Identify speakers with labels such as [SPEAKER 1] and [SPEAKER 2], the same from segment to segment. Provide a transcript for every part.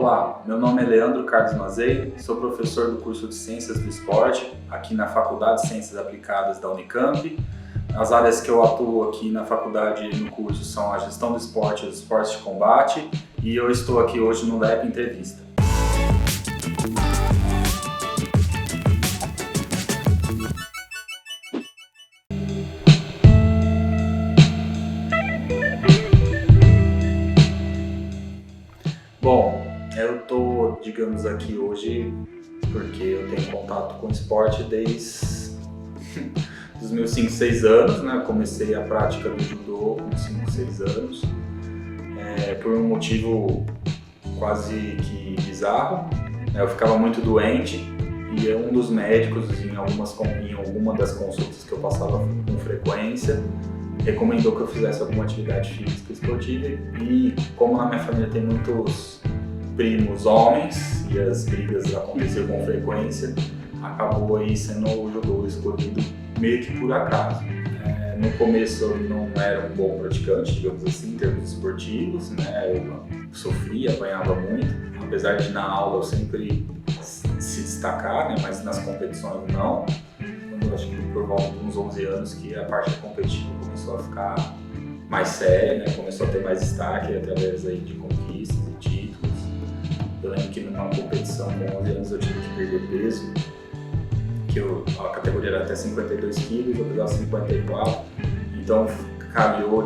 [SPEAKER 1] Olá, meu nome é Leandro Carlos Mazei, sou professor do curso de Ciências do Esporte aqui na Faculdade de Ciências Aplicadas da Unicamp. As áreas que eu atuo aqui na faculdade e no curso são a gestão do esporte e os esportes de combate, e eu estou aqui hoje no LEP Entrevista. Bom, eu estou, digamos, aqui hoje porque eu tenho contato com o esporte desde os meus 5, 6 anos, né? Eu comecei a prática do judô com 5, 6 anos, por um motivo quase que bizarro, né? Eu ficava muito doente e um dos médicos, em alguma das consultas que eu passava com frequência, recomendou que eu fizesse alguma atividade física esportiva, e como na minha família tem muitos primos homens e as brigas aconteciam com frequência, acabou aí sendo o judô escolhido meio que por acaso. No começo eu não era um bom praticante, digamos assim, em termos esportivos, né? Eu sofria, apanhava muito, apesar de na aula eu sempre se destacar, né? Mas nas competições não. Eu acho que por volta de uns 11 anos que a parte competitiva começou a ficar mais séria, né? Começou a ter mais destaque através aí de conquistas e títulos. Eu lembro que numa competição com 11 anos eu tive que perder peso, que a categoria era até 52 quilos, eu pesava 54, então calhou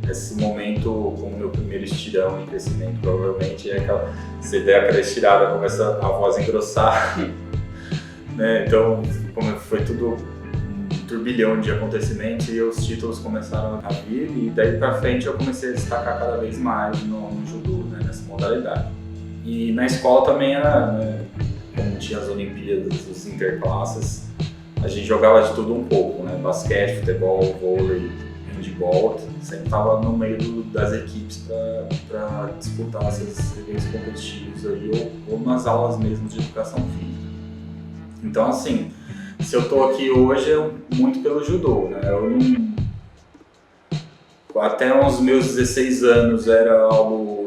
[SPEAKER 1] esse momento como meu primeiro estirão em crescimento, provavelmente, você der aquela estirada, começa a voz a engrossar, né? Então foi tudo um turbilhão de acontecimentos e os títulos começaram a vir, e daí pra frente eu comecei a destacar cada vez mais no judô, né, nessa modalidade. E na escola também era, né, como tinha as Olimpíadas, os interclasses, a gente jogava de tudo um pouco, né? Basquete, futebol, vôlei, handball, sempre estava no meio das equipes para disputar esses eventos competitivos aí, ou nas aulas mesmo de educação física. Então, assim, se eu tô aqui hoje é muito pelo judô, né? Até os meus 16 anos era algo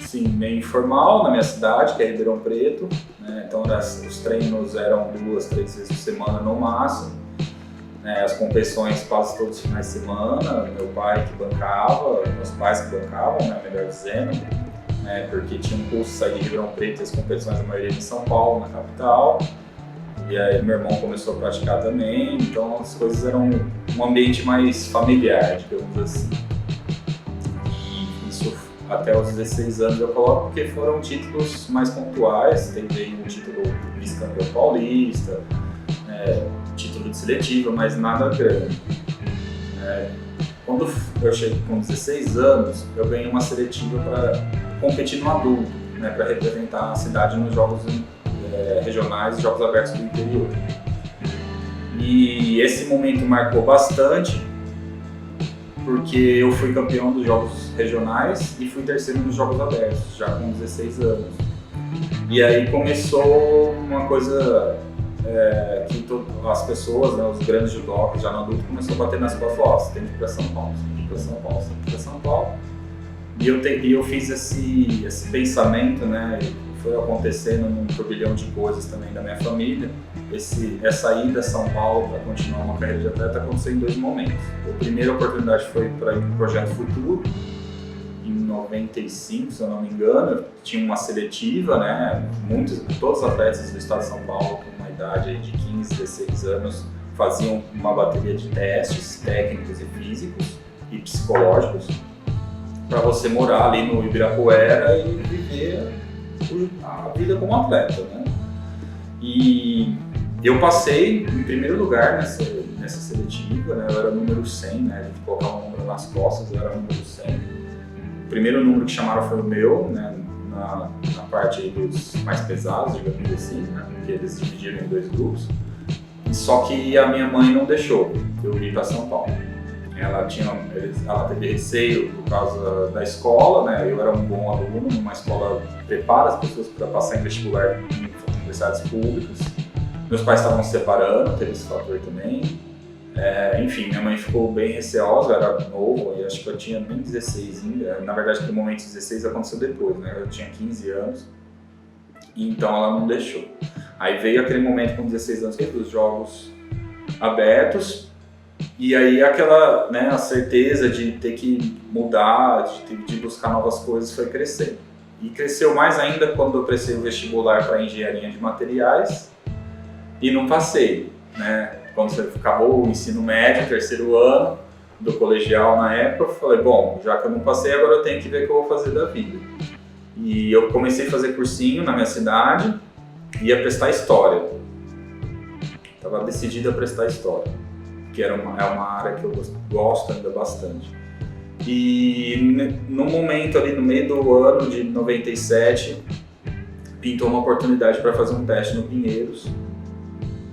[SPEAKER 1] assim, meio informal na minha cidade, que é Ribeirão Preto, né? Então os treinos eram 2, 3 vezes por semana no máximo, né? As competições quase todos os finais de semana, meu pai que bancava, meus pais que bancavam, né? Melhor dizendo, né? Porque tinha um curso sair de Ribeirão Preto e as competições a maioria em São Paulo, na capital. E aí meu irmão começou a praticar também, então as coisas eram um ambiente mais familiar, digamos assim. E isso até os 16 anos eu coloco porque foram títulos mais pontuais, teve um título vice-campeão paulista, título de seletiva, mas nada grande. Quando eu cheguei com 16 anos, eu ganhei uma seletiva para competir no adulto, né, para representar a cidade nos jogos regionais e jogos abertos do interior. E esse momento marcou bastante, porque eu fui campeão dos jogos regionais e fui terceiro nos jogos abertos, já com 16 anos. E aí começou uma coisa que as pessoas, né, os grandes judocas já no adulto, começou a bater nas costas e falar: você tem que ir para São Paulo, você tem que ir para São Paulo, você tem que ir para São Paulo. E eu fiz esse pensamento, né? Foi acontecendo num turbilhão de coisas também da minha família. Essa ida a São Paulo para continuar uma carreira de atleta aconteceu em 2 momentos. A primeira oportunidade foi para ir para o Projeto Futuro, em 95, se eu não me engano. Tinha uma seletiva, né? Todos os atletas do estado de São Paulo, com uma idade aí de 15, 16 anos, faziam uma bateria de testes técnicos e físicos e psicológicos para você morar ali no Ibirapuera e viver a vida como atleta, né? E eu passei em primeiro lugar nessa seletiva, né? Eu era o número 100, né? A gente colocava um número nas costas, eu era o número 100. O primeiro número que chamaram foi o meu, né? Na parte aí dos mais pesados, digamos assim, né? Porque eles dividiram em 2 grupos. Só que a minha mãe não deixou eu ir para São Paulo. Ela teve receio por causa da escola, né? Eu era um bom aluno, uma escola que prepara as pessoas para passar em vestibular em universidades públicas. Meus pais estavam se separando, teve esse fator também. Enfim, minha mãe ficou bem receosa, eu era novo, e acho que eu tinha nem 16 ainda. Na verdade, no momento de 16 aconteceu depois, né? Eu tinha 15 anos, então ela não deixou. Aí veio aquele momento com 16 anos, que dos jogos abertos, e aí aquela, né, a certeza de ter que mudar, de buscar novas coisas foi crescendo. E cresceu mais ainda quando eu prestei o vestibular para engenharia de materiais e não passei, né? Quando você acabou o ensino médio, terceiro ano do colegial na época, eu falei, bom, já que eu não passei, agora eu tenho que ver o que eu vou fazer da vida. E eu comecei a fazer cursinho na minha cidade e ia prestar história. Estava decidido a prestar história, que é uma área que eu gosto ainda bastante. E no momento ali, no meio do ano de 97, pintou uma oportunidade para fazer um teste no Pinheiros.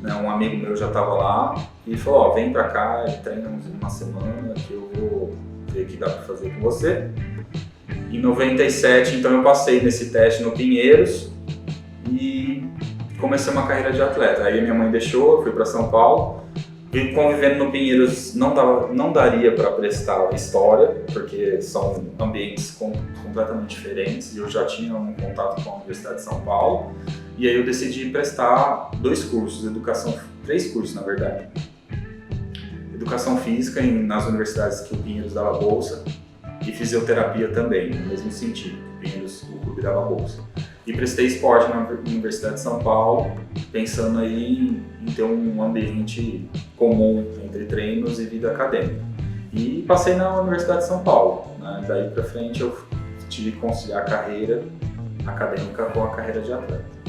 [SPEAKER 1] Um amigo meu já estava lá e falou, ó, vem pra cá, treina uma semana que eu vou ver o que dá para fazer com você. Em 97, então eu passei nesse teste no Pinheiros e comecei uma carreira de atleta. Aí minha mãe deixou, eu fui para São Paulo. E convivendo no Pinheiros não daria para prestar história, porque são ambientes completamente diferentes e eu já tinha um contato com a Universidade de São Paulo. E aí eu decidi prestar 2 cursos, três cursos na verdade. Educação física nas universidades que o Pinheiros dava bolsa e fisioterapia também, no mesmo sentido, o clube dava bolsa. E prestei esporte na Universidade de São Paulo, pensando aí em ter um ambiente comum entre treinos e vida acadêmica. E passei na Universidade de São Paulo, né? Daí pra frente eu tive que conciliar a carreira acadêmica com a carreira de atleta.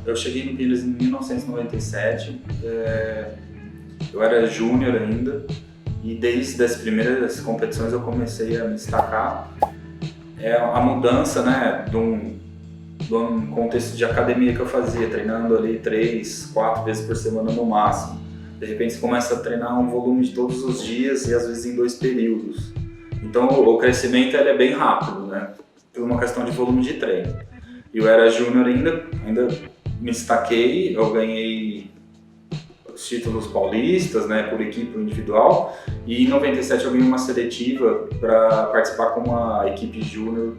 [SPEAKER 1] Eu cheguei no Pinheiros em 1997, eu era júnior ainda, e desde as primeiras competições eu comecei a me destacar. A mudança, né, de um contexto de academia que eu fazia, treinando ali 3, 4 vezes por semana no máximo. De repente você começa a treinar um volume de todos os dias e às vezes em 2 períodos. Então o crescimento ele é bem rápido, né, por uma questão de volume de treino. Eu era júnior ainda me destaquei, eu ganhei os títulos paulistas, né, por equipe individual, e em 97 eu ganhei uma seletiva para participar com uma equipe júnior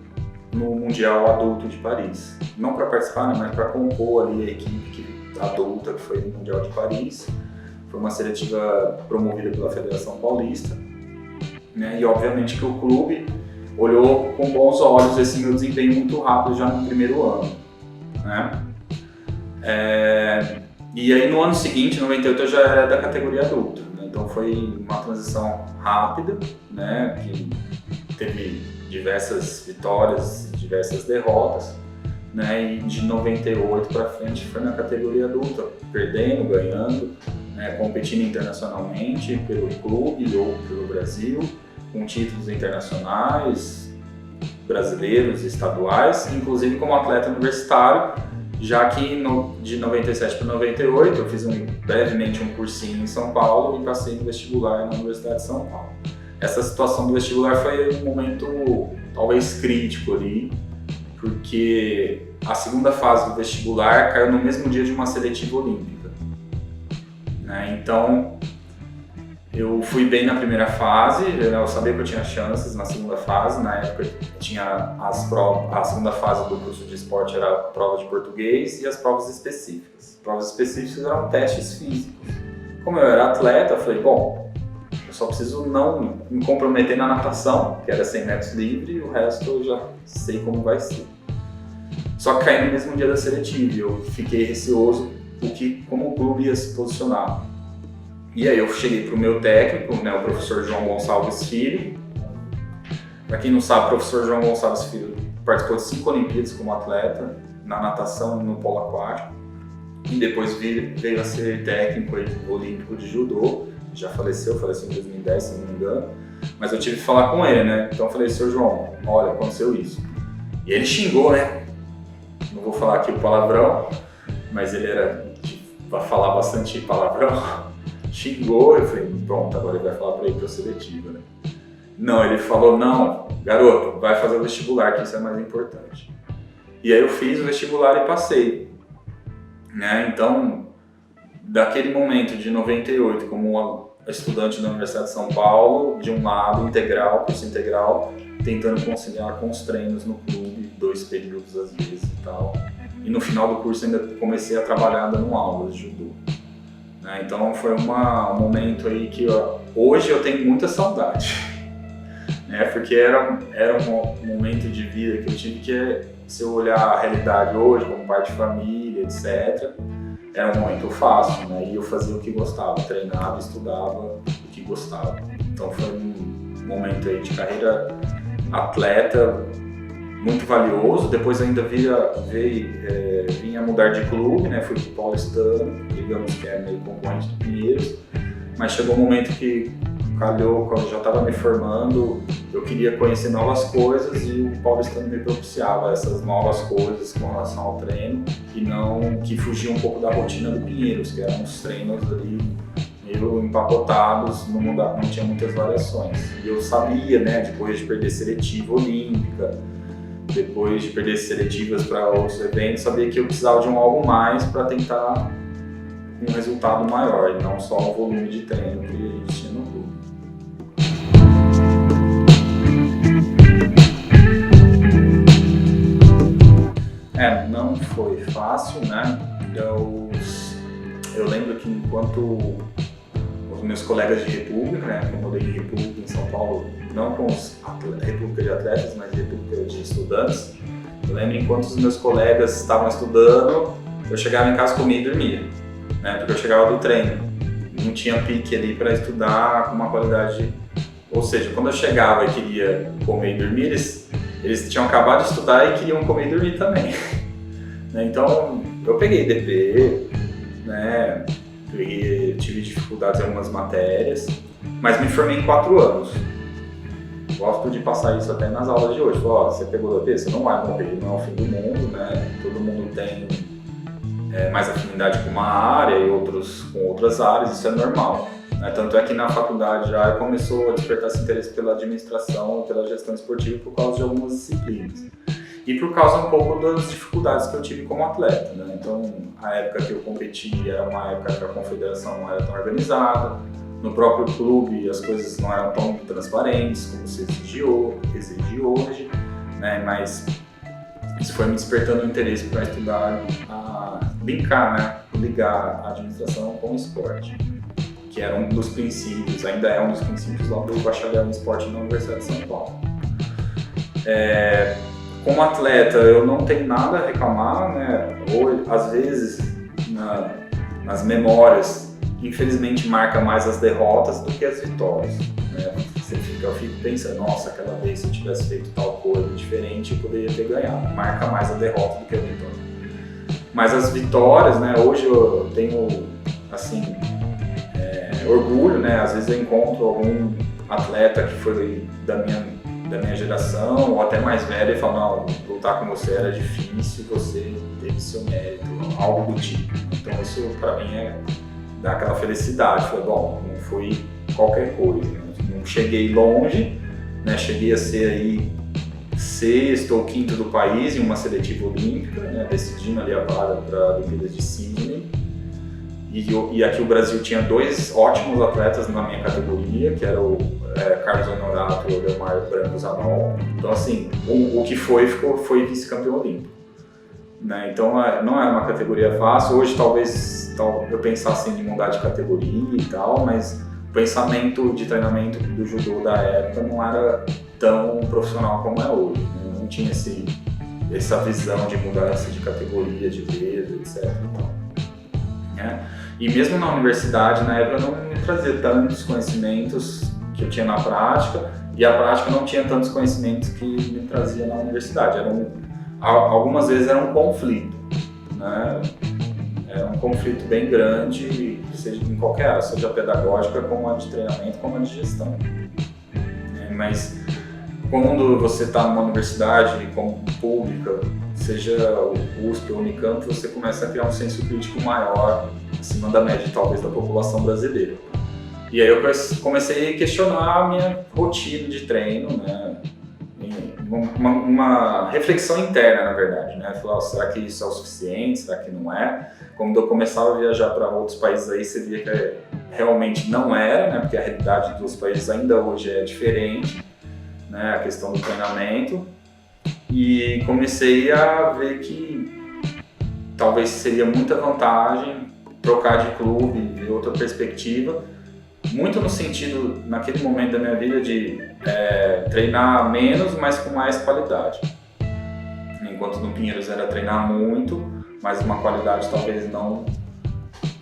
[SPEAKER 1] no Mundial Adulto de Paris. Não para participar, né, mas para compor ali a equipe adulta que foi no Mundial de Paris. Foi uma seletiva promovida pela Federação Paulista, né, e obviamente que o clube olhou com bons olhos esse meu desempenho muito rápido já no primeiro ano, né? E aí no ano seguinte, em 98, eu já era da categoria adulta, né? Então foi uma transição rápida, né? Que teve diversas vitórias e diversas derrotas, né? E de 98 para frente foi na categoria adulta, perdendo, ganhando, né? Competindo internacionalmente pelo clube ou pelo Brasil, com títulos internacionais, brasileiros, estaduais, inclusive como atleta universitário, já que de 97 para 98 eu fiz brevemente um cursinho em São Paulo e passei no vestibular na Universidade de São Paulo. Essa situação do vestibular foi um momento talvez crítico ali, porque a segunda fase do vestibular caiu no mesmo dia de uma seletiva olímpica, né? Então eu fui bem na primeira fase, eu sabia que eu tinha chances na segunda fase. Na época tinha a segunda fase do curso de esporte era a prova de português e as provas específicas. Provas específicas eram testes físicos. Como eu era atleta, eu falei, bom, eu só preciso não me comprometer na natação, que era 100 metros livre, e o resto eu já sei como vai ser. Só que caí no mesmo dia da seletiva e eu fiquei receoso como o clube ia se posicionar. E aí eu cheguei para o meu técnico, né, o professor João Gonçalves Filho. Para quem não sabe, o professor João Gonçalves Filho participou de 5 Olimpíadas como atleta, na natação e no polo aquático. E depois veio a ser técnico olímpico de judô. Já faleceu em 2010, se não me engano. Mas eu tive que falar com ele, né? Então eu falei, Sr. João, olha, aconteceu isso. E ele xingou, né? Não vou falar aqui o palavrão, mas ele era para falar bastante palavrão. Xingou, eu falei, pronto, agora ele vai falar para ir para a seletiva, né? Não, ele falou, não, garoto, vai fazer o vestibular, que isso é mais importante. E aí eu fiz o vestibular e passei, né? Então, daquele momento de 98, como estudante da Universidade de São Paulo, de um lado integral, curso integral, tentando conciliar com os treinos no clube, 2 períodos às vezes e tal. E no final do curso ainda comecei a trabalhar dando aulas de judô. Né? Então foi um momento aí que hoje eu tenho muita saudade. Né? Porque era um momento de vida que eu tive que, se eu olhar a realidade hoje, como pai de família, etc., era um momento fácil, né? E eu fazia o que gostava, treinava, estudava o que gostava. Então foi um momento aí de carreira atleta muito valioso. Depois ainda vinha mudar de clube, né? Fui pro Paulistano, digamos que é meio concorrente do Pinheiros, mas chegou um momento que calhou, quando eu já estava me formando, eu queria conhecer novas coisas e o Paulistano me propiciava essas novas coisas com relação ao treino e não que fugia um pouco da rotina do Pinheiros, que eram uns treinos ali meio empacotados, não tinha muitas variações. E eu sabia, né, depois de perder seletiva olímpica, depois de perder seletivas para outros eventos, sabia que eu precisava de algo mais para tentar um resultado maior e não só o volume de treino que a gente tinha no clube. Não foi fácil, né? Eu lembro que enquanto os meus colegas de república, né? Eu mudei de república em São Paulo, não com república de atletas, mas república de estudantes. Eu lembro enquanto os meus colegas estavam estudando, eu chegava em casa, comia e dormia, né? Porque eu chegava do treino, não tinha pique ali para estudar com uma qualidade. Ou seja, quando eu chegava e queria comer e dormir, eles tinham acabado de estudar e queriam comer e dormir também. Então, eu peguei DP, né? Tive dificuldades em algumas matérias, mas me formei em 4 anos. Gosto de passar isso até nas aulas de hoje. Você pegou DP, você não vai morrer, não é o fim do mundo, né? Todo mundo tem mais afinidade com uma área e outros com outras áreas, isso é normal. Né? Tanto é que na faculdade já começou a despertar esse interesse pela administração e pela gestão esportiva por causa de algumas disciplinas. E por causa um pouco das dificuldades que eu tive como atleta, né? Então, a época que eu competi era uma época que a confederação não era tão organizada, no próprio clube as coisas não eram tão transparentes como se exige hoje, né? Mas isso foi me despertando o interesse para estudar, ligar a administração com o esporte, que era um dos princípios, ainda é um dos princípios lá do bacharel em esporte na Universidade de São Paulo. Como atleta, eu não tenho nada a reclamar, né? Ou, às vezes, nas memórias, infelizmente marca mais as derrotas do que as vitórias. Né? Eu fico pensando, nossa, aquela vez se eu tivesse feito tal coisa diferente, eu poderia ter ganhado. Marca mais a derrota do que a vitória. Mas as vitórias, né? Hoje eu tenho, assim, orgulho, né? Às vezes eu encontro algum atleta que foi da minha geração, ou até mais velho, e fala, não, lutar com você era difícil, você teve seu mérito, algo do tipo. Então isso pra mim dá aquela felicidade. Falei, bom, não fui qualquer coisa, né? Não cheguei longe, né? Cheguei a ser aí 6º ou 5º do país em uma seletiva olímpica, né? Decidindo ali a vaga para a Olimpíada de Sydney. E aqui o Brasil tinha 2 ótimos atletas na minha categoria, que era o Carlos Honorato e o Leomar Branco Zanon. Então, assim, o que foi vice-campeão olímpico. Né? Então, não era uma categoria fácil. Hoje, talvez eu pensasse em mudar de categoria e tal, mas o pensamento de treinamento do judô da época não era tão profissional como é hoje. Né? Não tinha essa visão de mudança de categoria, de peso, etc. Né? E mesmo na universidade, na época, eu não me trazia tantos conhecimentos que eu tinha na prática, e a prática não tinha tantos conhecimentos que me trazia na universidade. Algumas vezes era um conflito, né? Era um conflito bem grande, seja em qualquer área, seja pedagógica, como a de treinamento, como a de gestão. Mas quando você está numa universidade como pública, seja o USP ou o Unicamp, você começa a criar um senso crítico maior, acima da média, talvez, da população brasileira. E aí eu comecei a questionar a minha rotina de treino, né? uma reflexão interna, na verdade, né? Falar, será que isso é o suficiente? Será que não é? Quando eu começava a viajar para outros países aí, você via que realmente não era, né? Porque a realidade dos países ainda hoje é diferente, né? A questão do treinamento. E comecei a ver que talvez seria muita vantagem trocar de clube, ver outra perspectiva, muito no sentido, naquele momento da minha vida, de treinar menos, mas com mais qualidade. Enquanto no Pinheiros era treinar muito, mas uma qualidade talvez não,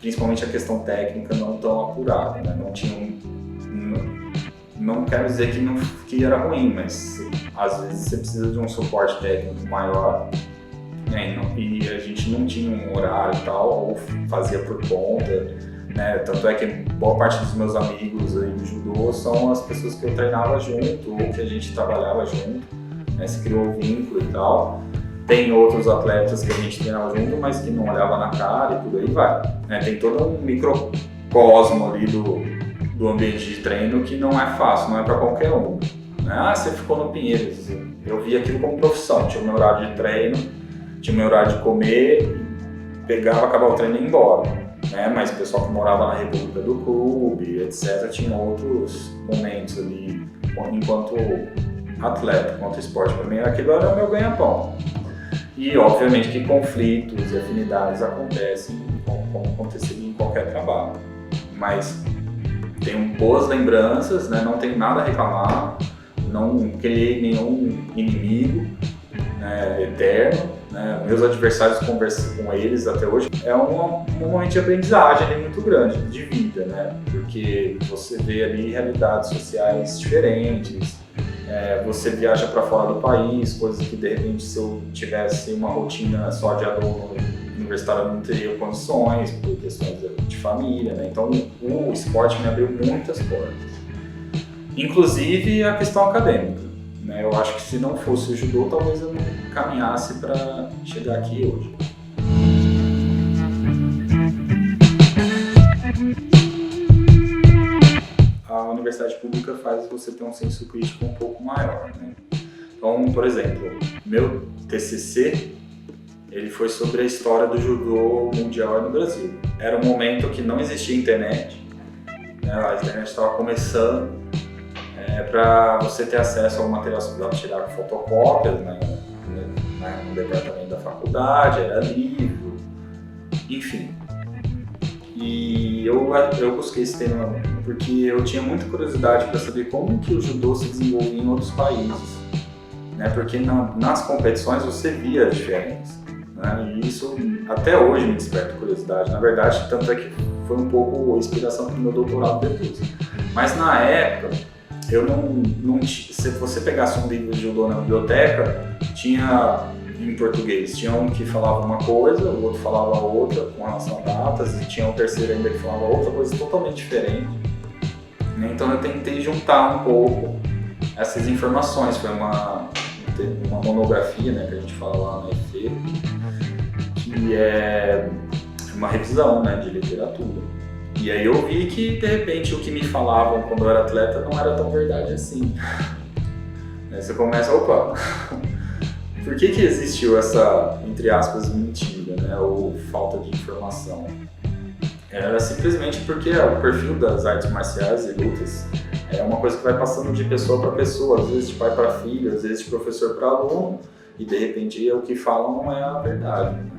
[SPEAKER 1] principalmente a questão técnica, não tão apurada, né? Não tinha não quero dizer que era ruim, mas às vezes você precisa de um suporte técnico maior, né? E a gente não tinha um horário e tal, ou fazia por conta, né? Tanto é que boa parte dos meus amigos aí do judô são as pessoas que eu treinava junto, ou que a gente trabalhava junto, né? Se criou um vínculo e tal. Tem outros atletas que a gente treinava junto, mas que não olhava na cara e por aí vai, né? Tem todo um microcosmo ali do ambiente de treino que não é fácil, não é para qualquer um, né? Ah, você ficou no Pinheiros. Eu via aquilo como profissão, tinha o meu horário de treino, tinha o meu horário de comer, pegava, acabava o treino e ia embora, né? Mas o pessoal que morava na República do Clube, etc., tinha outros momentos ali, enquanto atleta, enquanto esporte, para mim aquilo era o meu ganha-pão. E obviamente que conflitos e afinidades acontecem, como aconteceria em qualquer trabalho, mas tenho boas lembranças, né? Não tenho nada a reclamar, não criei nenhum inimigo, né, eterno, né? Meus adversários, converso com eles até hoje, é um momento de aprendizagem ali muito grande, de vida, né? Porque você vê ali realidades sociais diferentes, você viaja para fora do país, coisas que de repente se eu tivesse uma rotina só de aluno universitário eu não teria condições, por questões de família, né? Então o esporte me abriu muitas portas, inclusive a questão acadêmica, né? Eu acho que se não fosse o judô, talvez eu não caminhasse para chegar aqui hoje. A universidade pública faz você ter um senso crítico um pouco maior, né? Então, por exemplo, meu TCC, ele foi sobre a história do judô mundial no Brasil. Era um momento que não existia internet, né? A internet estava começando, para você ter acesso ao material, você precisava tirar fotocópias, né? No departamento da faculdade, era livro, enfim. E eu busquei esse tema porque eu tinha muita curiosidade para saber como que o judô se desenvolvia em outros países, né? Porque nas competições você via as diferenças, né? E isso até hoje me desperta curiosidade. Na verdade, tanto é que foi um pouco a inspiração para o meu doutorado depois. Mas na época, eu não se você pegasse um livro de judô na biblioteca, tinha em português, tinha um que falava uma coisa, o outro falava outra com relação a datas, e tinha um terceiro ainda que falava outra coisa totalmente diferente, né? Então eu tentei juntar um pouco essas informações. Foi uma monografia, né, que a gente fala lá na EFE, que é uma revisão, né, de literatura. E aí eu vi que, de repente, o que me falavam quando eu era atleta não era tão verdade assim. Aí você começa, opa, por que existiu essa, entre aspas, mentira, né, ou falta de informação? Era simplesmente porque o perfil das artes marciais e lutas é uma coisa que vai passando de pessoa para pessoa, às vezes de pai para filho, às vezes de professor para aluno, e de repente o que falam não é a verdade, né?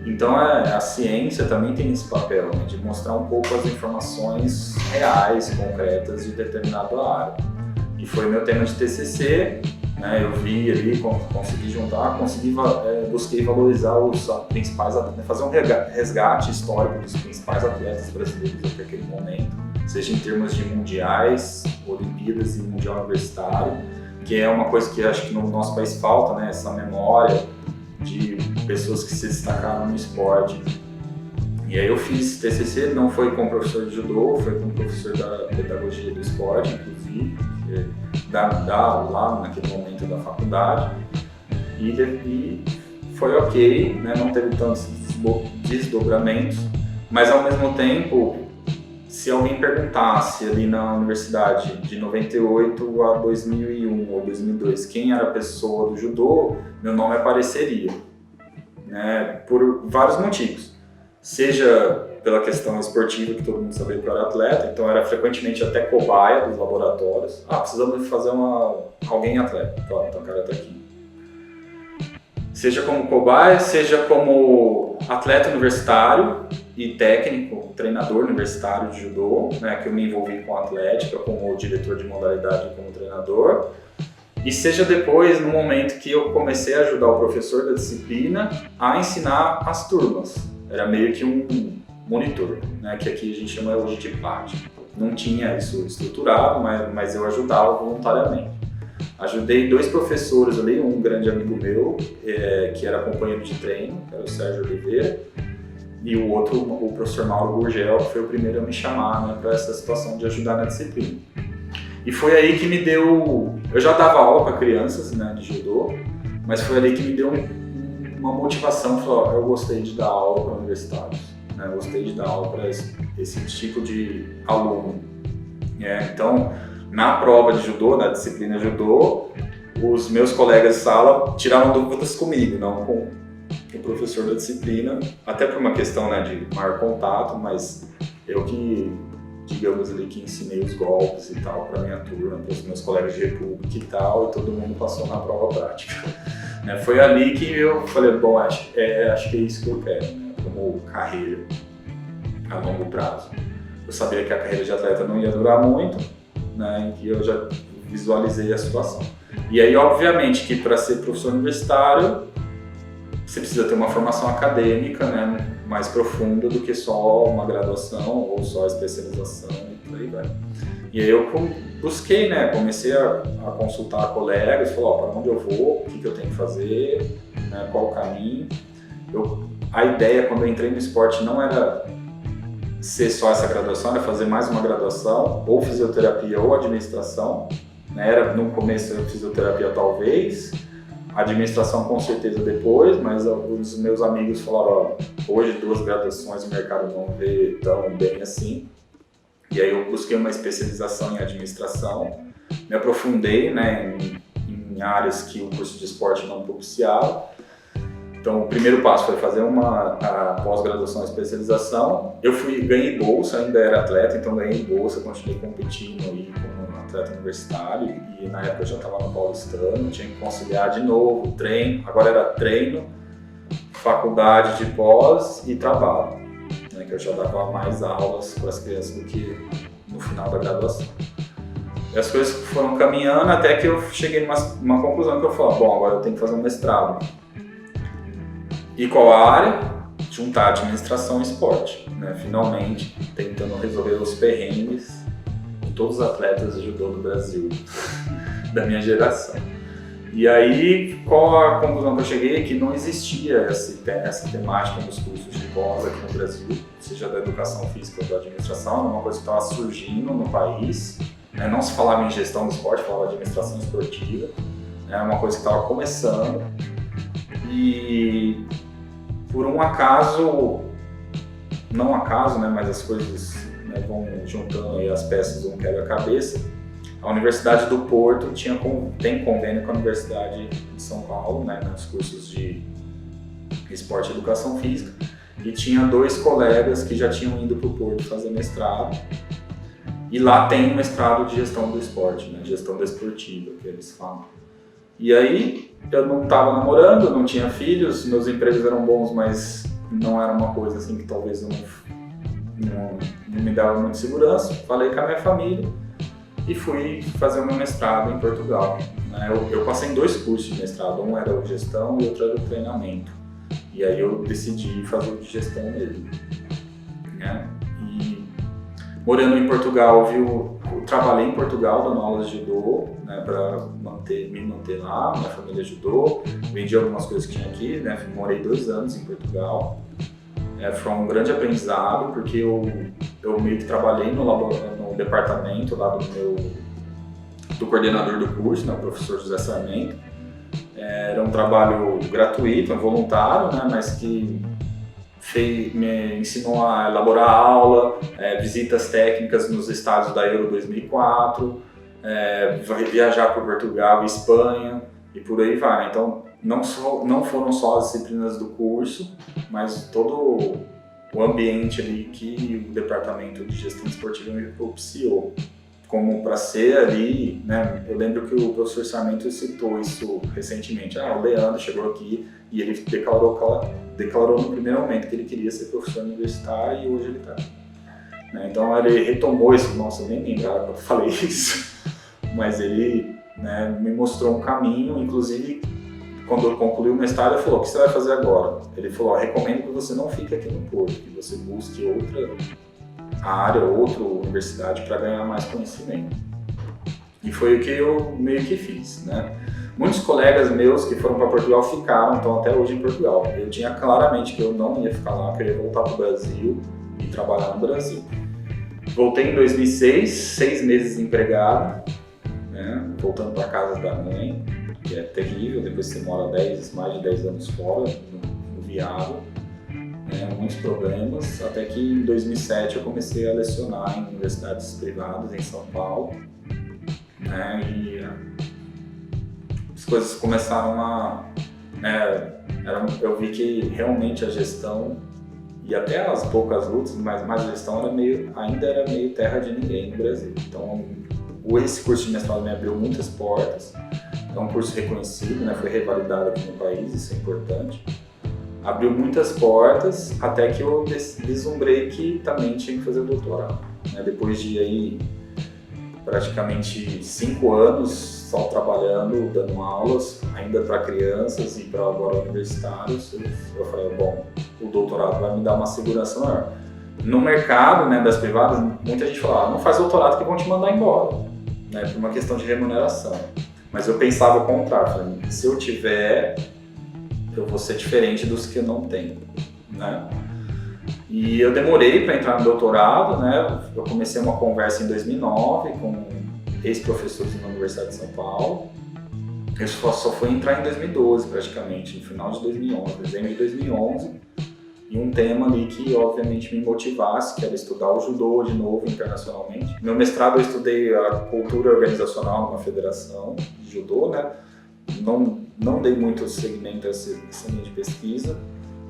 [SPEAKER 1] Então a ciência também tem esse papel, né, de mostrar um pouco as informações reais, concretas de determinada área. E foi meu tema de TCC, né? Eu vi ali, consegui juntar, busquei valorizar os principais atletas, fazer um resgate histórico dos principais atletas brasileiros até aquele momento, seja em termos de mundiais, Olimpíadas e Mundial Universitário, que é uma coisa que acho que no nosso país falta, né? Essa memória de pessoas que se destacaram no esporte. E aí eu fiz TCC, não foi com o professor de judô, foi com o professor da pedagogia do esporte, inclusive, lá naquele momento da faculdade, e foi ok, né? Não teve tantos desdobramentos, mas ao mesmo tempo se alguém perguntasse ali na universidade de 98 a 2001 ou 2002 quem era a pessoa do judô, meu nome apareceria, né, por vários motivos. Seja pela questão esportiva, que todo mundo sabia que eu era atleta, então era frequentemente até cobaia dos laboratórios. Precisamos fazer alguém atleta, então o cara tá aqui. Seja como cobaia, seja como atleta universitário e técnico, treinador universitário de judô, né, que eu me envolvi com a atlética, como diretor de modalidade e como treinador. E seja depois, no momento que eu comecei a ajudar o professor da disciplina a ensinar as turmas. Era meio que um monitor, né, que aqui a gente chama hoje de PAD. Não tinha isso estruturado, mas eu ajudava voluntariamente. Ajudei 2 professores ali, um grande amigo meu, que era companheiro de treino, que era o Sérgio Oliveira, e o outro, o professor Mauro Gurgel, que foi o primeiro a me chamar, né, para essa situação de ajudar na disciplina. E foi aí que me deu... Eu já dava aula para crianças, né, de judô, mas foi ali que me deu uma motivação, falou, eu gostei de dar aula para universitários, né, eu gostei de dar aula para esse tipo de aluno. Então, na prova de judô, na disciplina judô, os meus colegas de sala tiravam dúvidas comigo, não com o professor da disciplina, até por uma questão, né, de maior contato, mas eu que, digamos ali, que ensinei os golpes e tal para minha turma, para os meus colegas de república e tal, e todo mundo passou na prova prática. Foi ali que eu falei, bom, acho que é isso que eu quero, né, como carreira a longo prazo. Eu sabia que a carreira de atleta não ia durar muito, né, e eu já visualizei a situação. E aí, obviamente, que para ser professor universitário, você precisa ter uma formação acadêmica, né, mais profunda do que só uma graduação ou só especialização e por aí vai. E aí eu busquei, né, comecei a consultar colegas, falar, para onde eu vou, o que eu tenho que fazer, né, qual o caminho. A ideia, quando eu entrei no esporte, não era ser só essa graduação, era fazer mais uma graduação, ou fisioterapia ou administração. Era no começo fisioterapia talvez, administração com certeza depois, mas os meus amigos falaram, hoje 2 graduações o mercado não vê tão bem assim. E aí eu busquei uma especialização em administração, me aprofundei, né, em áreas que o curso de esporte não propiciava. Então, o primeiro passo foi fazer a pós-graduação e especialização. Eu ganhei bolsa, ainda era atleta, então ganhei bolsa, continuei competindo aí como atleta universitário. E na época eu já estava no Paulistano, tinha que conciliar de novo treino. Agora era treino, faculdade de pós e trabalho, né, que eu já dava mais aulas para as crianças do que no final da graduação. E as coisas foram caminhando até que eu cheguei numa conclusão que eu falei, bom, agora eu tenho que fazer um mestrado. E qual a área? Juntar administração e esporte, né? Finalmente, tentando resolver os perrengues de todos os atletas de judô do Brasil, da minha geração. E aí, qual a conclusão que eu cheguei? Que não existia essa temática nos cursos de pós aqui no Brasil, seja da educação física ou da administração, era uma coisa que estava surgindo no país, né? Não se falava em gestão do esporte, falava de administração esportiva, era uma coisa que estava começando. E por um acaso, não acaso, né, mas as coisas, né, vão juntando aí as peças um quebra-cabeça, a Universidade do Porto tem convênio com a Universidade de São Paulo, né, nos cursos de esporte e educação física, e tinha 2 colegas que já tinham ido para o Porto fazer mestrado, e lá tem um mestrado de gestão do esporte, né, gestão desportiva, que eles falam. E aí, eu não estava namorando, não tinha filhos, meus empregos eram bons, mas não era uma coisa assim que talvez eu não me dava muita segurança. Falei com a minha família e fui fazer o meu mestrado em Portugal. Eu passei em 2 cursos de mestrado, um era o gestão e outro era o treinamento. E aí eu decidi fazer o de gestão mesmo, né? E morando em Portugal, trabalhei em Portugal dando aulas de judô, né, para me manter lá, minha família judô, vendi algumas coisas que tinha aqui, né, morei 2 anos em Portugal. Foi um grande aprendizado, porque eu meio que trabalhei no departamento lá do coordenador do curso, né, o professor José Sarmento. Era um trabalho gratuito, voluntário, né, mas que me ensinou a elaborar aula, visitas técnicas nos estádios da Euro 2004, viajar por Portugal e Espanha e por aí vai. Então, não foram só as disciplinas do curso, mas todo o ambiente ali que o departamento de gestão esportiva me propiciou. Como para ser ali, né? Eu lembro que o professor Sarmento citou isso recentemente. O Leandro chegou aqui e ele declarou no primeiro momento que ele queria ser professor universitário e hoje ele está. Né? Então ele retomou isso. Nossa, eu nem lembrava quando eu falei isso. Mas ele, né, me mostrou um caminho, inclusive quando eu concluí o mestrado, ele falou: o que você vai fazer agora? Ele falou: recomendo que você não fique aqui no Porto, que você busque outra área, outra universidade para ganhar mais conhecimento. E foi o que eu meio que fiz, né? Muitos colegas meus que foram para Portugal ficaram, estão até hoje em Portugal. Eu tinha claramente que eu não ia ficar lá, que eu ia voltar para o Brasil e trabalhar no Brasil. Voltei em 2006, 6 meses desempregado, né? Voltando para casa da mãe, que é terrível, depois você mora mais de 10 anos fora, no viário. Muitos problemas, até que em 2007 eu comecei a lecionar em universidades privadas em São Paulo, né, e as coisas começaram a... eu vi que realmente a gestão, e até as poucas lutas, mas a gestão ainda era meio terra de ninguém no Brasil. Então, esse curso de mestrado me abriu muitas portas, é um curso reconhecido, né, foi revalidado aqui no país, isso é importante. Abriu muitas portas, até que eu vislumbrei que também tinha que fazer o doutorado. Depois de aí, praticamente 5 anos só trabalhando, dando aulas, ainda para crianças e para agora universitários, eu falei: bom, o doutorado vai me dar uma segurança maior. No mercado, né, das privadas, muita gente fala: não faz doutorado que vão te mandar embora, né, por uma questão de remuneração. Mas eu pensava o contrário, falei: se eu tiver, eu vou ser diferente dos que eu não tenho, né? E eu demorei para entrar no doutorado, né? Eu comecei uma conversa em 2009 com ex-professores na Universidade de São Paulo. Eu só fui entrar em 2012, praticamente, no final de 2011, dezembro de 2011. E um tema ali que, obviamente, me motivasse, que era estudar o judô de novo internacionalmente. No meu mestrado eu estudei a cultura organizacional numa federação de judô, né? Não dei muito segmento a essa linha de pesquisa.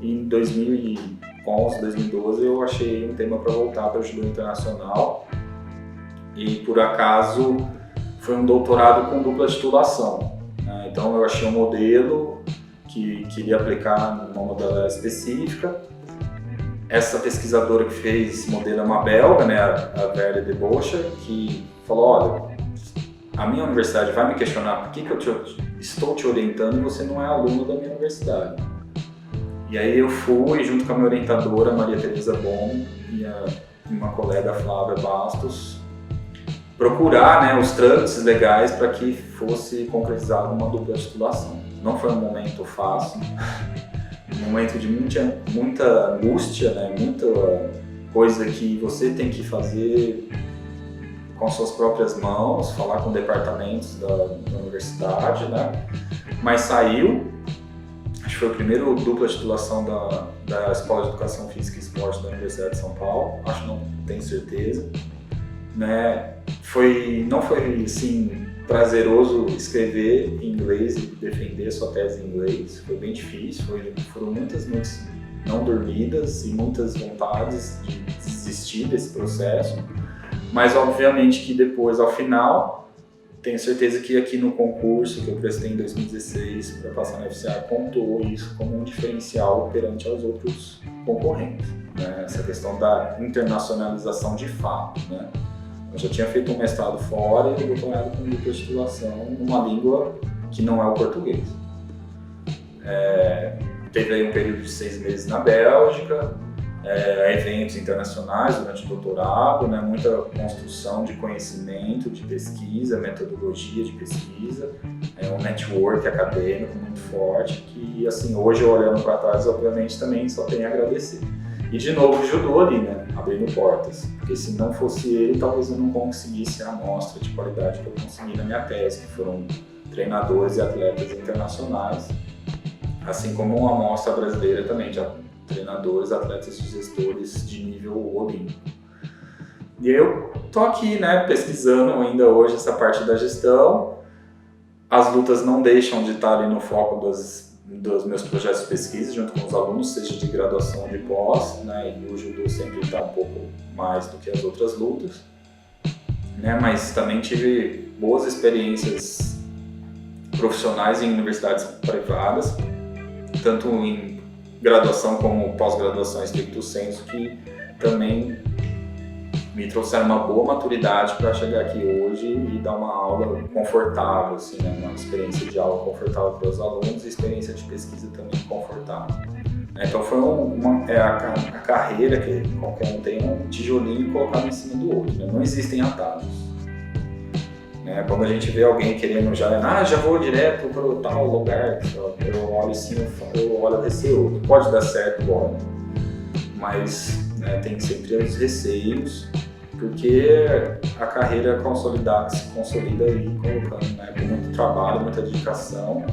[SPEAKER 1] E em 2011, 2012 eu achei um tema para voltar para o judô internacional. E por acaso foi um doutorado com dupla titulação, né? Então eu achei um modelo que queria aplicar numa modalidade específica. Essa pesquisadora que fez esse modelo é uma belga, né, a Verle de Bocha, que falou: olha, a minha universidade vai me questionar por que eu estou te orientando e você não é aluno da minha universidade. E aí eu fui, junto com a minha orientadora, Maria Teresa Bom, e uma colega, Flávia Bastos, procurar, né, os trâmites legais para que fosse concretizada uma dupla titulação. Não foi um momento fácil, um momento de muita angústia, né, muita coisa que você tem que fazer com suas próprias mãos, falar com departamentos da universidade, né? Mas saiu. Acho que foi o primeiro dupla titulação da Escola de Educação Física e Esporte da Universidade de São Paulo, acho, não tenho certeza, né? Não foi assim prazeroso escrever em inglês e defender sua tese em inglês, foi bem difícil, foram muitas noites não dormidas e muitas vontades de desistir desse processo. Mas obviamente que depois, ao final, tenho certeza que aqui no concurso que eu prestei em 2016 para passar na FCA, contou isso como um diferencial perante aos outros concorrentes, né? Essa questão da internacionalização de fato, né? Eu já tinha feito um mestrado fora e um doutorado com dupla titulação numa língua que não é o português. Teve aí um período de 6 meses na Bélgica, eventos internacionais durante o doutorado, né, muita construção de conhecimento, de pesquisa, metodologia de pesquisa, um network acadêmico muito forte que, assim, hoje olhando para trás, obviamente também só tenho a agradecer. E de novo o judô ali, né, abrindo portas, porque se não fosse ele, talvez eu não conseguisse a amostra de qualidade que eu consegui na minha tese, que foram treinadores e atletas internacionais, assim como uma amostra brasileira também, treinadores, atletas e gestores de nível olímpico. E eu tô aqui, né, pesquisando ainda hoje essa parte da gestão. As lutas não deixam de estar ali no foco dos meus projetos de pesquisa junto com os alunos, seja de graduação ou de pós, né, e o judô sempre está um pouco mais do que as outras lutas, né, mas também tive boas experiências profissionais em universidades privadas, tanto em graduação como pós-graduação estricto sensu, que também me trouxeram uma boa maturidade para chegar aqui hoje e dar uma aula confortável, assim, né? Uma experiência de aula confortável para os alunos e experiência de pesquisa também confortável. Então foi a carreira que qualquer um tem, um tijolinho colocado em cima do outro, né? Não existem atalhos. Quando a gente vê alguém querendo já vou direto para tal lugar, eu olho assim, eu olho receoso. Pode dar certo, olha, mas tem sempre os receios, porque a carreira se consolida aí colocando, né, com muito trabalho, muita dedicação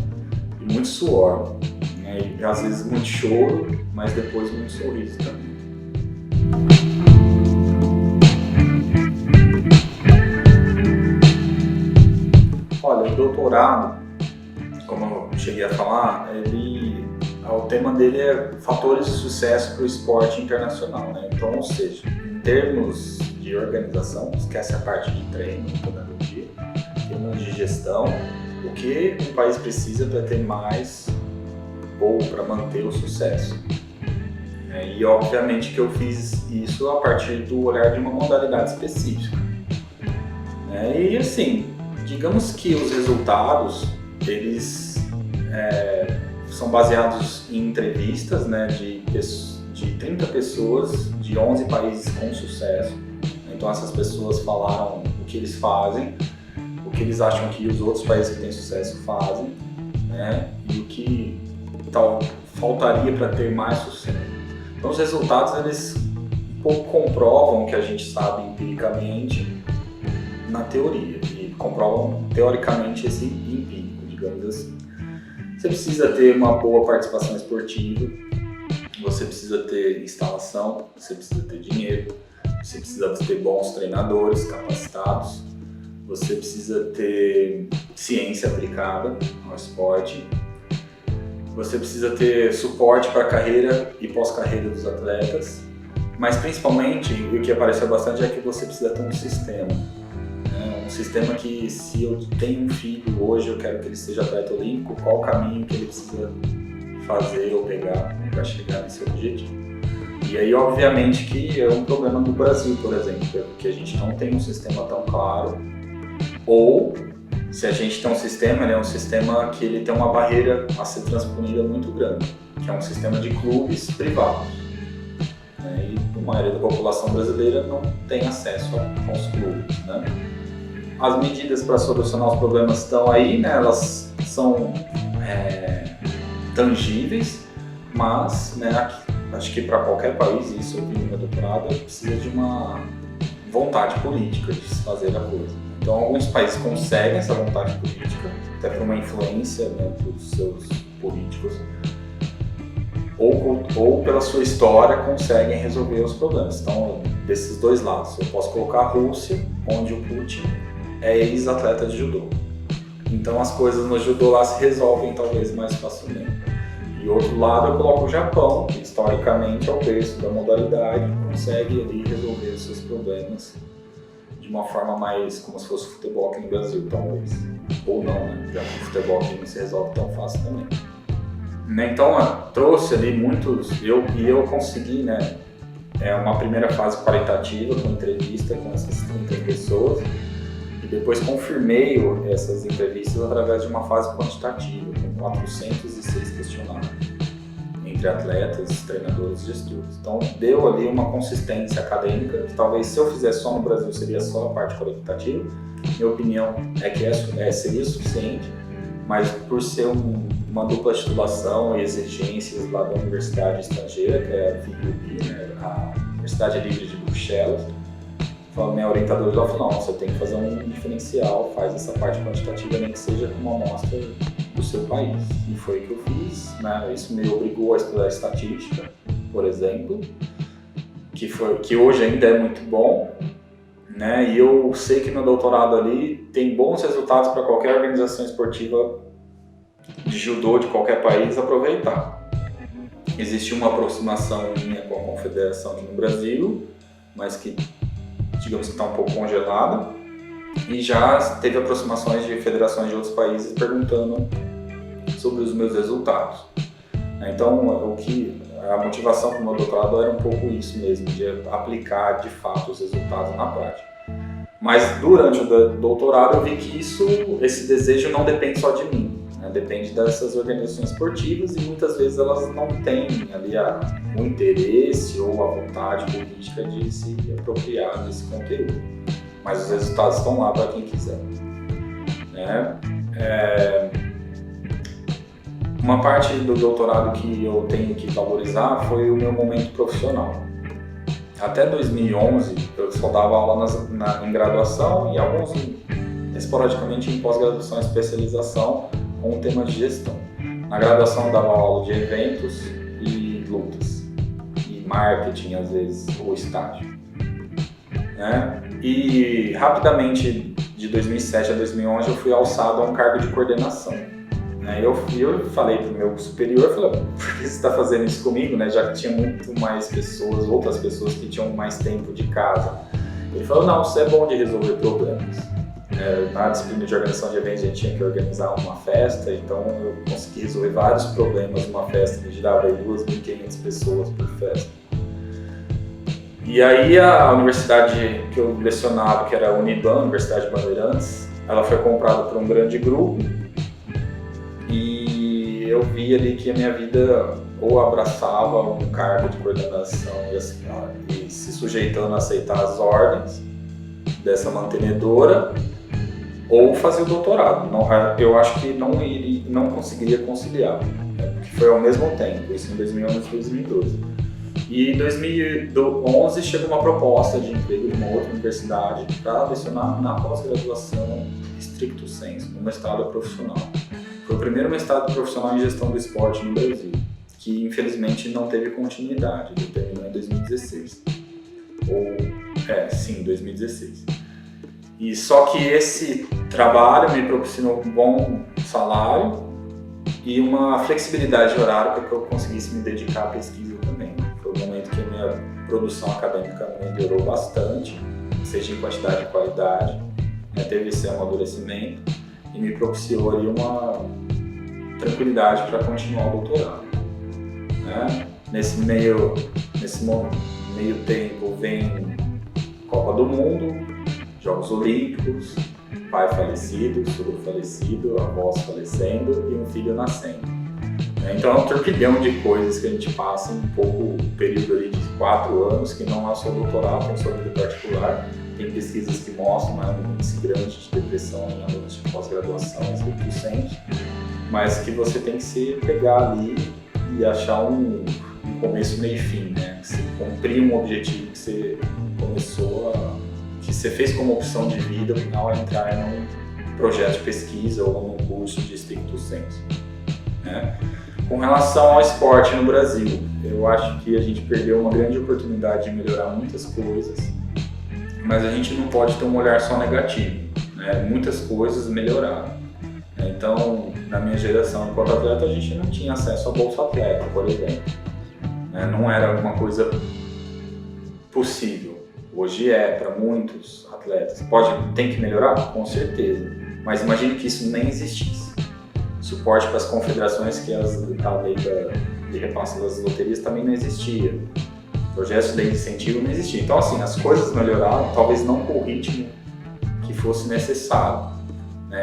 [SPEAKER 1] e muito suor, né, e às vezes muito choro, mas depois muito sorriso também. Olha, o doutorado, como eu cheguei a falar, o tema dele é fatores de sucesso para o esporte internacional, né? Então, ou seja, em termos de organização, esquece a parte de treino, pedagogia, em termos de gestão, o que um país precisa para ter mais ou para manter o sucesso. E obviamente que eu fiz isso a partir do olhar de uma modalidade específica. E assim, digamos que os resultados, eles são baseados em entrevistas, né, de 30 pessoas de 11 países com sucesso. Então essas pessoas falaram o que eles fazem, o que eles acham que os outros países que têm sucesso fazem, né, e o que faltaria para ter mais sucesso. Então os resultados, eles um pouco comprovam o que a gente sabe empiricamente na teoria, e comprovam teoricamente esse empírico, digamos assim. Você precisa ter uma boa participação esportiva, você precisa ter instalação, você precisa ter dinheiro, você precisa ter bons treinadores capacitados, você precisa ter ciência aplicada ao esporte, você precisa ter suporte para a carreira e pós-carreira dos atletas, mas principalmente, o que apareceu bastante é que você precisa ter um sistema. Um sistema que, se eu tenho um filho hoje, eu quero que ele seja atleta olímpico, qual o caminho que ele precisa fazer ou pegar para chegar nesse objetivo. E aí, obviamente, que é um problema do Brasil, por exemplo, porque a gente não tem um sistema tão claro, ou se a gente tem um sistema, ele é um sistema que ele tem uma barreira a ser transponida muito grande, que é um sistema de clubes privados. E a maioria da população brasileira não tem acesso aos clubes, né? As medidas para solucionar os problemas estão aí, né? Elas são tangíveis, mas, né, acho que para qualquer país, isso eu vi no meu doutorado, precisa de uma vontade política de se fazer a coisa. Então, alguns países conseguem essa vontade política, até por uma influência, né, dos seus políticos, ou pela sua história conseguem resolver os problemas. Então, desses dois lados, eu posso colocar a Rússia, onde o Putin é ex-atleta de judô. Então as coisas no judô lá se resolvem talvez mais facilmente. E outro lado eu coloco o Japão, que historicamente é o berço da modalidade, consegue ali resolver os seus problemas de uma forma mais como se fosse o futebol aqui no Brasil, talvez. Ou não, né? Já que o futebol aqui não se resolve tão fácil também. Então eu trouxe ali muitos, e eu consegui, né, uma primeira fase qualitativa com entrevista com essas 30 pessoas, e depois confirmei essas entrevistas através de uma fase quantitativa, com 406 questionários, entre atletas, treinadores e gestores. Então deu ali uma consistência acadêmica, que talvez se eu fizesse só no Brasil seria só a parte qualitativa. Minha opinião é que seria suficiente, mas por ser uma dupla titulação e exigências lá da universidade estrangeira, que é a VUB, né, a Universidade Livre de Bruxelas, minha orientadora já falou, não, você tem que fazer um diferencial, faz essa parte quantitativa, nem que seja com uma amostra do seu país. E foi o que eu fiz, né? Isso me obrigou a estudar estatística, por exemplo, que hoje ainda é muito bom, né? E eu sei que meu doutorado ali tem bons resultados para qualquer organização esportiva de judô de qualquer país aproveitar. Existe uma aproximação minha com a confederação aqui no Brasil, mas que, digamos que está um pouco congelada, e já teve aproximações de federações de outros países perguntando sobre os meus resultados. Então, a motivação do meu doutorado era um pouco isso mesmo, de aplicar de fato os resultados na prática. Mas durante o doutorado eu vi que esse desejo não depende só de mim, né? Depende dessas organizações esportivas e muitas vezes elas não têm ali o interesse ou a vontade política de se apropriar desse conteúdo. Mas os resultados estão lá para quem quiser, né? Uma parte do doutorado que eu tenho que valorizar foi o meu momento profissional. Até 2011 eu só dava aula em graduação e esporadicamente em pós-graduação e especialização com o tema de gestão. Na graduação eu dava aula de eventos e lutas, e marketing às vezes, ou estágio, né? E rapidamente, de 2007 a 2011, eu fui alçado a um cargo de coordenação. Eu falei para o meu superior, por que você está fazendo isso comigo, né? Já que tinha muito mais outras pessoas que tinham mais tempo de casa. Ele falou, não, você é bom de resolver problemas. Na disciplina de organização de eventos a gente tinha que organizar uma festa, então eu consegui resolver vários problemas numa festa que girava aí 2.500 pessoas por festa. E aí a universidade que eu lecionava, que era a Uniban, Universidade de Bandeirantes, ela foi comprada por um grande grupo. E eu vi ali que a minha vida ou abraçava um cargo de coordenação e se sujeitando a aceitar as ordens dessa mantenedora, ou fazer o doutorado. Eu acho que não conseguiria conciliar, né? Porque foi ao mesmo tempo, isso em 2011 e 2012. E em 2011 chegou uma proposta de emprego de uma outra universidade para lecionar na pós-graduação stricto sensu, no mestrado profissional. Foi o primeiro mestrado profissional em gestão do esporte no Brasil, que infelizmente não teve continuidade, ele terminou em 2016. 2016. E só que esse trabalho me proporcionou um bom salário e uma flexibilidade de horário para que eu conseguisse me dedicar à pesquisa também. Foi o momento que a minha produção acadêmica melhorou bastante, seja em quantidade e qualidade, né? Teve esse amadurecimento e me propiciou ali uma tranquilidade para continuar o doutorado, né? Nesse meio tempo vem Copa do Mundo, Jogos Olímpicos, pai falecido, sogro falecido, avós falecendo e um filho nascendo. Então é um turbilhão de coisas que a gente passa em um pouco período ali de 4 anos, que não é só doutorado, tem sua vida particular. Tem pesquisas que mostram um índice grande de depressão em alunos de pós-graduação, estricto sensu, mas que você tem que se pegar ali e achar um começo, meio e fim, né? Você cumprir um objetivo que você que você fez como opção de vida ao entrar num projeto de pesquisa ou num curso de stricto sensu, né? Com relação ao esporte no Brasil, eu acho que a gente perdeu uma grande oportunidade de melhorar muitas coisas, mas a gente não pode ter um olhar só negativo, né? Muitas coisas melhoraram. Então, na minha geração, enquanto atleta, a gente não tinha acesso a Bolsa Atleta, por exemplo. Não era uma coisa possível. Hoje é para muitos atletas. Tem que melhorar? Com certeza. Mas imagine que isso nem existisse. Suporte para as confederações, que a lei de repasse das loterias também não existia. Projetos de lei de incentivo não existia. Então, assim, as coisas melhoraram, talvez não com o ritmo que fosse necessário.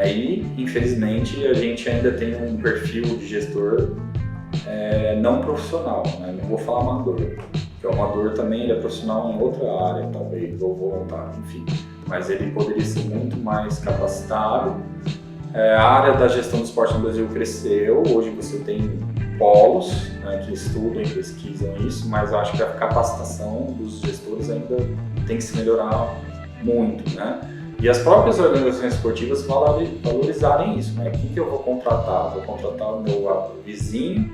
[SPEAKER 1] E, infelizmente, a gente ainda tem um perfil de gestor não profissional, né? Não vou falar amador, porque o amador também ele é profissional em outra área, talvez, ou voluntário, enfim. Mas ele poderia ser muito mais capacitado. A área da gestão do esporte no Brasil cresceu, hoje você tem polos, né, que estudam e pesquisam isso, mas eu acho que a capacitação dos gestores ainda tem que se melhorar muito, né? E as próprias organizações esportivas valorizarem isso, né? Quem que eu vou contratar? Vou contratar o meu vizinho,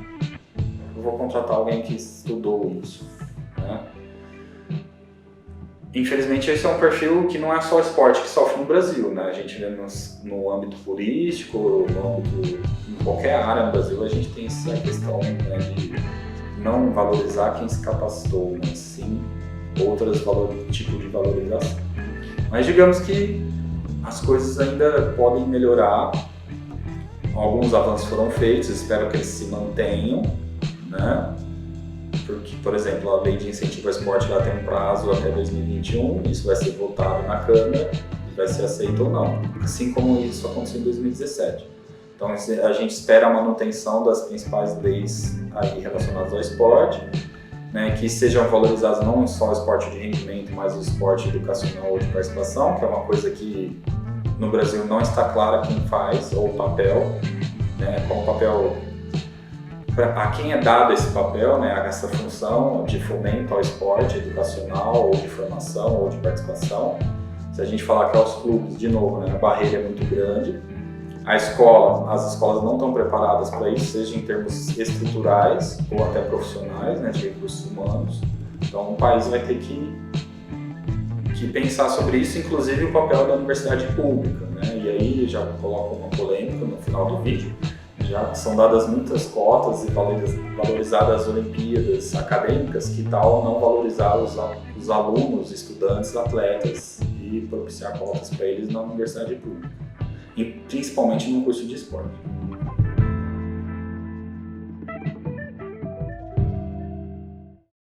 [SPEAKER 1] eu vou contratar alguém que estudou isso, né? Infelizmente esse é um perfil que não é só esporte que sofre no Brasil, né? A gente vê no âmbito turístico, no âmbito, em qualquer área no Brasil, a gente tem essa questão, né, de não valorizar quem se capacitou, mas sim outros tipos de valorização. Mas digamos que as coisas ainda podem melhorar, alguns avanços foram feitos, espero que eles se mantenham, né? Porque, por exemplo, a lei de incentivo ao esporte lá tem um prazo até 2021, isso vai ser votado na Câmara e vai ser aceito ou não, assim como isso aconteceu em 2017. Então a gente espera a manutenção das principais leis aí relacionadas ao esporte, né, que sejam valorizados não só o esporte de rendimento, mas o esporte educacional ou de participação, que é uma coisa que no Brasil não está clara quem faz, ou o papel, né, qual o papel, a quem é dado esse papel, né, essa função de fomento ao esporte educacional, ou de formação, ou de participação. Se a gente falar que aos clubes, de novo, né, a barreira é muito grande. As escolas não estão preparadas para isso, seja em termos estruturais ou até profissionais, né, de recursos humanos. Então o país vai ter que pensar sobre isso, inclusive o papel da universidade pública, né? E aí já coloco uma polêmica no final do vídeo. Já são dadas muitas cotas e valorizadas as Olimpíadas acadêmicas, que tal não valorizar os alunos, estudantes, atletas e propiciar cotas para eles na universidade pública, e principalmente no curso de esporte.